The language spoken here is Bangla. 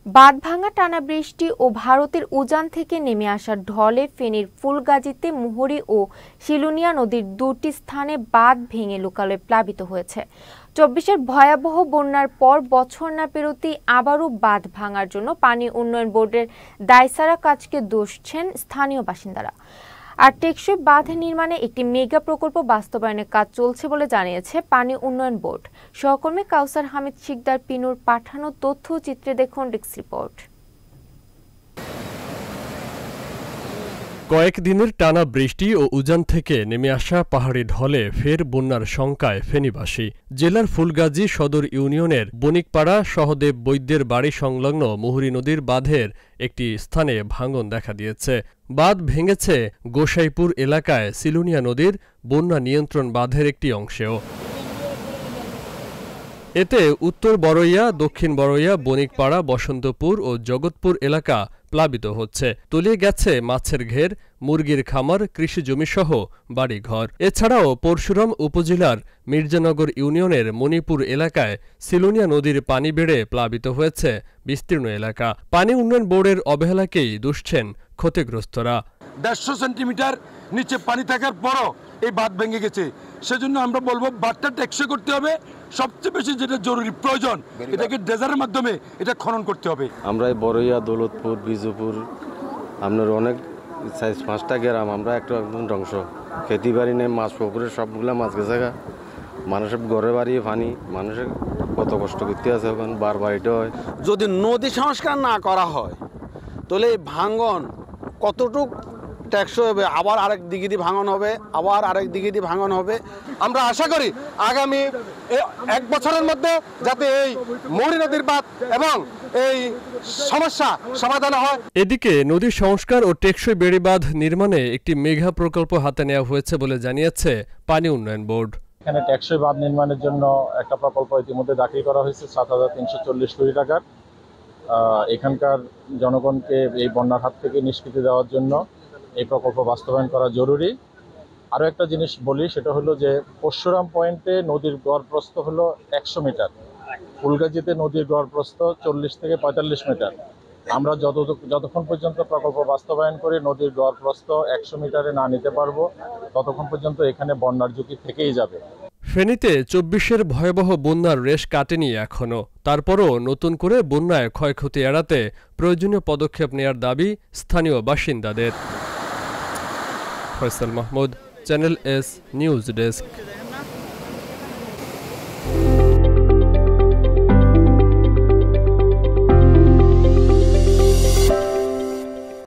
বাঁধভাঙা টানা বৃষ্টি ও ভারতের উজান থেকে নেমে আসা ঢলে ফেনীর ফুলগাজীতে মুহুরী ও শিলুনিয়া নদীর দুটি স্থানে বাঁধ ভেঙে লোকালয় প্লাবিত হয়েছে। ২৪-এর ভয়াবহ বন্যার পর বছর না পেরোতেই আবারও বাঁধ ভাঙার জন্য পানি উন্নয়ন বোর্ডের দায়সারা কাজকে দোষছেন স্থানীয় বাসিন্দারা। আর টেকসই বাঁধ নির্মাণে একটি মেগা প্রকল্প বাস্তবায়নের কাজ চলছে বলে জানিয়েছে পানি উন্নয়ন বোর্ড। সহকর্মী কাউসার হামিদ শিকদার পিনুর পাঠানো তথ্য চিত্রে দেখুন ডেস্ক রিপোর্ট। কয়েকদিনের টানা বৃষ্টি ও উজান থেকে নেমে আসা পাহাড়ি ঢলে ফের বন্যার শঙ্কায় ফেনীবাসী। জেলার ফুলগাজী সদর ইউনিয়নের বণিকপাড়া সহদেব বৈদ্যের বাড়ি সংলগ্ন মুহুরী নদীর বাঁধের একটি স্থানে ভাঙন দেখা দিয়েছে। বাঁধ ভেঙেছে গোসাইপুর এলাকায় শিলুনিয়া নদীর বন্যা নিয়ন্ত্রণ বাঁধের একটি অংশেও। এতে উত্তর বড়ইয়া, দক্ষিণ বড়ইয়া, বণিকপাড়া, বসন্তপুর ও জগৎপুর এলাকা প্লাবিত হচ্ছে। তলিয়ে গেছে মাছের ঘের, মুরগির খামার, কৃষি জমিসহ বাড়িঘর। এছাড়াও পরশুরাম উপজেলার মির্জানগর ইউনিয়নের মণিপুর এলাকায় শিলুনিয়া নদীর পানি বেড়ে প্লাবিত হয়েছে বিস্তীর্ণ এলাকা। পানি উন্নয়ন বোর্ডের অবহেলাকেই দুষছেন ক্ষতিগ্রস্তরা। ১৫০ সেন্টিমিটার নিচে পানি থাকার পরও এই বাঁধ ভেঙে গেছে। সেজন্য আমরা বলবো বাঁধটা টেকসই করতে হবে। সবচেয়ে বেশি যেটা জরুরি প্রয়োজন, এটাকে ড্রেজারের মাধ্যমে এটা খনন করতে হবে। আমরা বড়ইয়া, দৌলতপুর, বিজুপুর, আপনার অনেক ৫টা গ্রাম আমরা একদম ধ্বংস। খেতে বাড়ি নেই, মাছ পুকুরে সবগুলা মাছ গেছে। মানুষের ঘরে বাড়ি পানি, মানুষের কত কষ্ট করতে আছে ওখানে বারবার এটা হয়। যদি নদী সংস্কার না করা হয় তাহলে এই ভাঙন কতটুক টেকসই হবে, আবার আরেক দিকে দিয়ে ভাঙন হবে, আবার আরেক দিকে দিয়ে ভাঙন হবে। আমরা আশা করি আগামী ১ বছরের মধ্যে যাতে এই মুহুরী নদীর বাঁধ এবং এই সমস্যা সমাধান হয়। এদিকে নদী সংস্কার ও টেকসই বেড়িবাঁধ নির্মাণে একটি মেগা প্রকল্প হাতে নেওয়া হয়েছে বলে জানিয়েছে পানি উন্নয়ন বোর্ড। এখানে টেকসই বাঁধ নির্মাণের জন্য একটা প্রকল্প ইতিমধ্যে দাখিল করা হয়েছে ৭,৩৪০ কোটি টাকার। এখানকার জনগণকে এই বন্যার হাত থেকে নিষ্কৃতি দেওয়ার জন্য এই প্রকল্প বাস্তবায়ন করা জরুরি। আরও একটা জিনিস বলি, সেটা হলো যে পরশুরাম পয়েন্টে নদীর গড়প্রস্থ হলো ১০০ মিটার, ফুলগাজীতে নদীর গড়প্রস্থ ৪০ থেকে ৪৫ মিটার। আমরা যতক্ষণ পর্যন্ত প্রকল্প বাস্তবায়ন করে নদীর গড়প্রস্থ ১০০ মিটারে না নিতে পারবো, ততক্ষণ পর্যন্ত এখানে বন্যার ঝুঁকি থেকেই যাবে। ফেনীতে ২৪-এর ভয়াবহ বন্যার রেশ কাটেনি এখনও। তারপরও নতুন করে বন্যায় ক্ষয়ক্ষতি এড়াতে প্রয়োজনীয় পদক্ষেপ নেয়ার দাবি স্থানীয় বাসিন্দাদের। Faisal Mahmud, channel S news desk.